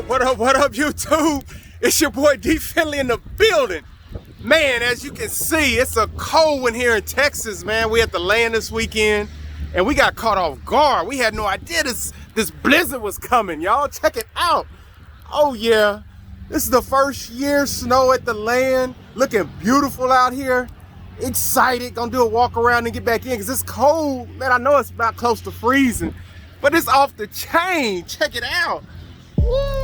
What up, YouTube? It's your boy D Finley in the building. Man, as you can see, it's a cold one here in Texas, man. We at the land this weekend, and we got caught off guard. We had no idea this blizzard was coming, y'all. Check it out. Oh, yeah. This is the first year snow at the land. Looking beautiful out here. Excited. Gonna do a walk around and get back in, because it's cold. Man, I know it's about close to freezing, but it's off the chain. Check it out. Woo.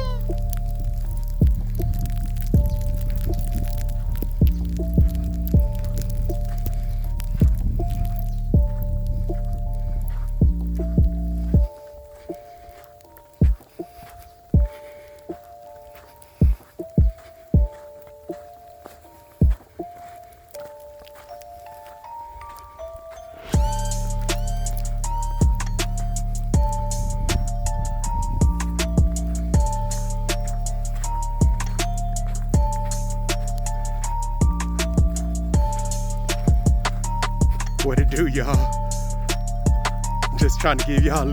What it do, y'all? Just trying to give y'all a